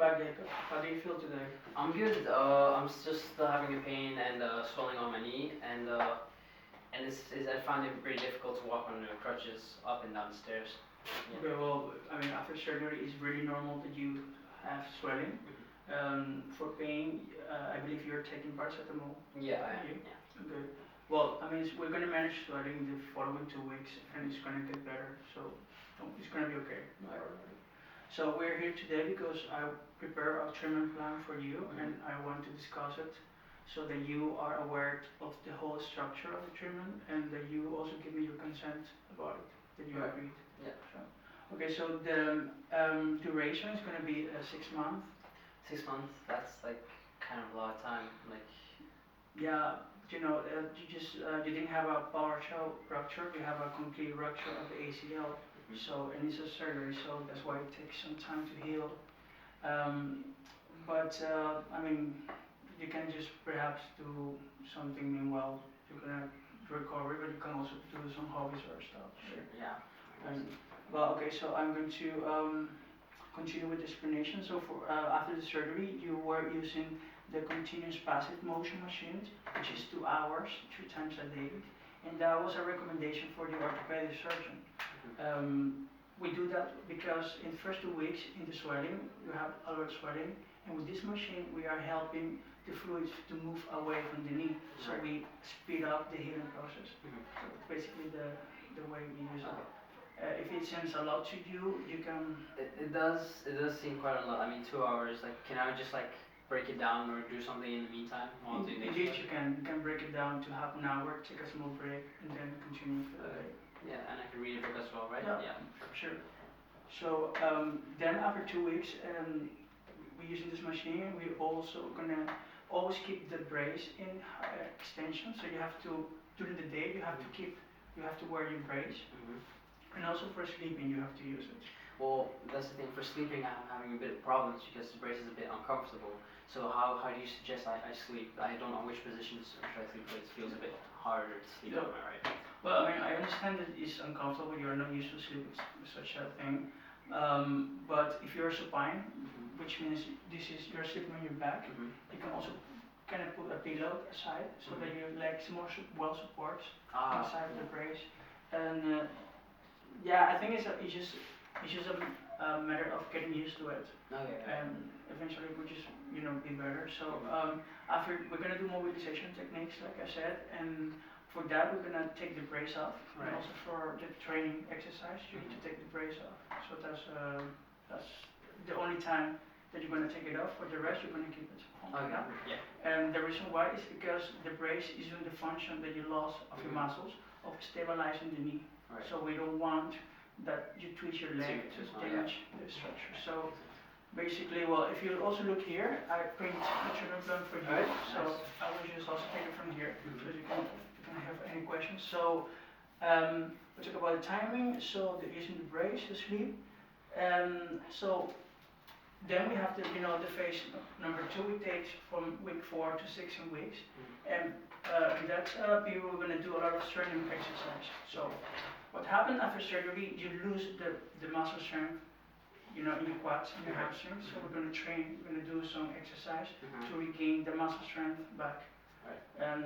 back, Jacob. How do you feel today? I'm good. I'm just still having a pain and swelling on my knee, and I find it pretty difficult to walk on the crutches up and down the stairs. Yeah. Okay, well, I mean, after surgery, it's really normal that you have swelling. For pain, I believe you're taking paracetamol. Yeah, I am. You? Yeah. Okay. Well, I mean, we're gonna manage swelling the following 2 weeks, and it's gonna get better. So it's gonna be okay. Right. So we're here today because I prepare a treatment plan for you, and I want to discuss it so that you are aware of the whole structure of the treatment, and that you also give me your consent about it, that you Right. agreed. Yeah. So, okay, so the duration is going to be 6 months. 6 months. That's like kind of a lot of time. Like. Yeah, you just you didn't have a partial rupture, you have a complete rupture of the ACL. So, and it's a surgery, so that's why it takes some time to heal. But I mean, you can just perhaps do something meanwhile. You're gonna recover, but you can also do some hobbies or stuff. Sure. Yeah. And, well, okay, so I'm going to continue with the explanation. So for after the surgery, you were using the continuous passive motion machine, which is 2 hours, 3 times a day, and that was a recommendation for the orthopedic surgeon. We do that because in the first 2 weeks in the swelling, you have a lot of swelling, and with this machine we are helping the fluids to move away from the knee, so we speed up the healing process. So basically the way we use it. If it seems a lot to you, you can. It does seem quite a lot. I mean, 2 hours. Like, can I just like break it down or do something in the meantime while doing this? Indeed, you can break it down to half an hour, take a small break, and then continue for the day. Yeah, and I can read a book as well, right? Yeah. Sure. So then after 2 weeks, we're using this machine. We're also gonna always keep the brace in extension. So you have to during the day you have to wear your brace, and also for sleeping you have to use it. Well, that's the thing. For sleeping, I'm having a bit of problems because the brace is a bit uncomfortable. So how do you suggest I sleep? I don't know which positions should I sleep, but it feels a bit harder to sleep. Am I right? Well, I mean, I understand that it's uncomfortable. You're not used to sleep with such a thing. But if you're supine, which means you're sleeping on your back, you can also kind of put a pillow aside so that your legs more well supports inside the brace. And yeah, I think it's just a matter of getting used to it. Okay. And eventually it will just be better. So after we're gonna do mobilization techniques, like I said, and for that we're gonna take the brace off, and also for the training exercise you need to take the brace off. So that's the only time that you're gonna take it off. For the rest you're gonna keep it on. Okay. Yeah. And the reason why is because the brace is doing the function that you lost of your muscles of stabilizing the knee. Right. So we don't want that you twist your leg to damage the structure. So basically, well, if you also look here, I print the treatment plan for you. So I will just also take it from here, so you can have any questions. So we talk about the timing. So using the brace to sleep. So then we have the phase number 2. It takes from week 4 to 16 weeks, and in that period we're going to do a lot of strengthening exercise. So what happens after surgery, you lose the muscle strength, in your quads and your hamstrings. So we're going to do some exercise to regain the muscle strength back. Right. And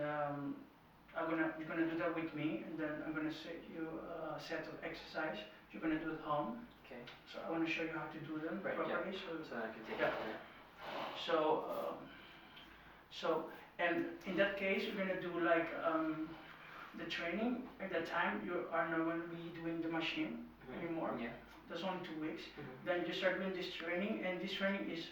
you're gonna do that with me, and then I'm gonna set you a set of exercise you're gonna do at home. Okay. So I want to show you how to do them properly. Yeah. So I can take it. So and in that case, you're gonna do like the training. At that time, you are not going to be doing the machine anymore. Yeah. That's only 2 weeks. Then you start doing this training, and this training is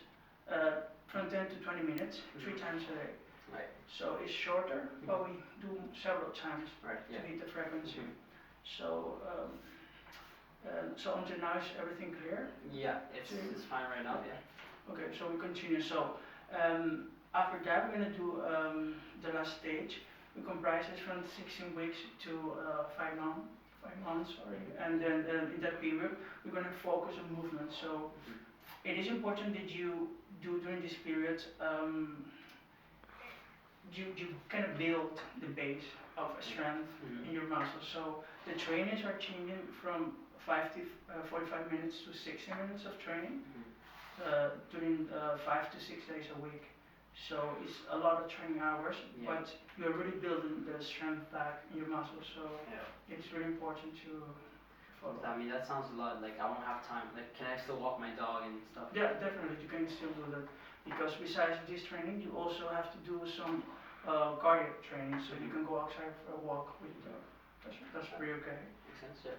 from 10 to 20 minutes, 3 times a day. Right. So it's shorter, but we do several times Yeah. to hit the frequency. So so until now, is everything clear? Yeah, it's fine right now. Yeah. Okay, so we continue. So after that, we're gonna do the last stage. It comprises from 16 weeks to 5 months, sorry. And then in that period, we're gonna focus on movement. So it is important that you do during this period. You kind of build the base of strength in your muscles. So the trainings are changing from 5 to 45 minutes to 60 minutes of training. doing 5 to 6 days a week. So it's a lot of training hours, but you're really building the strength back in your muscles. So it's really important to follow. I mean, that sounds a lot like I won't have time. Like, can I still walk my dog and stuff? Yeah, definitely, you can still do that. Because besides this training, you also have to do some cardio training, so you can go outside for a walk with your dog. That's pretty okay. Makes sense, yeah.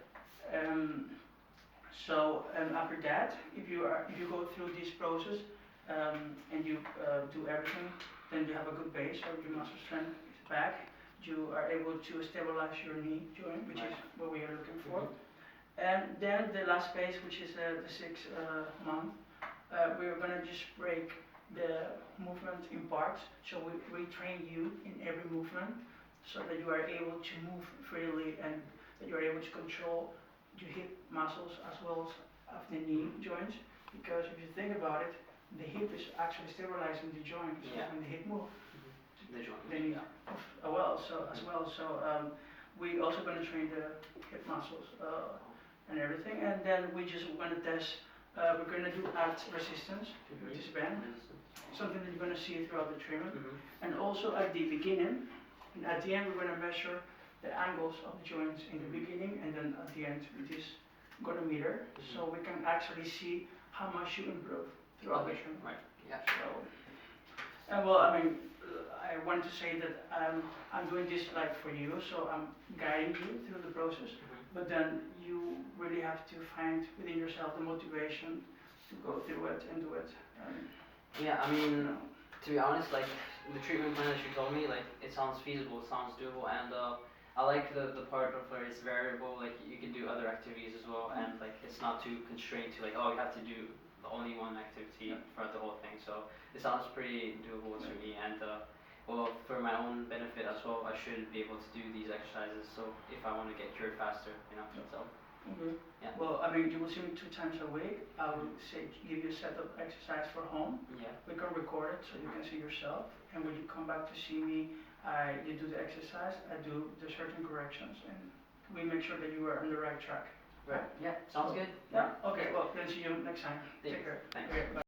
After that, if you go through this process and you do everything, then you have a good base, so your muscle strength is back. You are able to stabilize your knee joint, which is what we are looking for. And then the last phase, which is the 6th month, we're gonna just break the movement in parts. So we retrain you in every movement, so that you are able to move freely and that you are able to control your hip muscles as well as of the knee joints. Because if you think about it, the hip is actually stabilizing the joint. So when the hip moves, the joint. the knee as well. So we also gonna train the hip muscles and everything. And then we just wanna test. We're gonna do abs resistance with this band. Something that you're gonna see throughout the treatment. And also at the beginning, and at the end, we're gonna measure the angles of the joints in the beginning, and then at the end with this gonimeter, so we can actually see how much you improve throughout the treatment. Right. Yeah. So, and well, I mean, I wanted to say that I'm doing this like for you, so I'm guiding you through the process. But then you really have to find within yourself the motivation to go through it and do it. Yeah, I mean, you know. to be honest, like the treatment plan that you told me, like it sounds feasible, it sounds doable, and I like the part of where it's variable, like you can do other activities as well, and like it's not too constrained to like, oh, you have to do the only one activity throughout the whole thing. So it sounds pretty doable to me, and well, for my own benefit as well, I should be able to do these exercises. So if I want to get cured faster, you know. So. Okay. Yeah. Well, I mean, you will see me 2 times a week. I will say give you a set of exercise for home. Yeah. We can record it so you can see yourself. And when you come back to see me, you do the exercise. I do the certain corrections, and we make sure that you are on the right track. Right. Yeah. Sounds good. Yeah. Okay. Well, then see you next time. Thanks. Take care. Thanks. Okay, bye.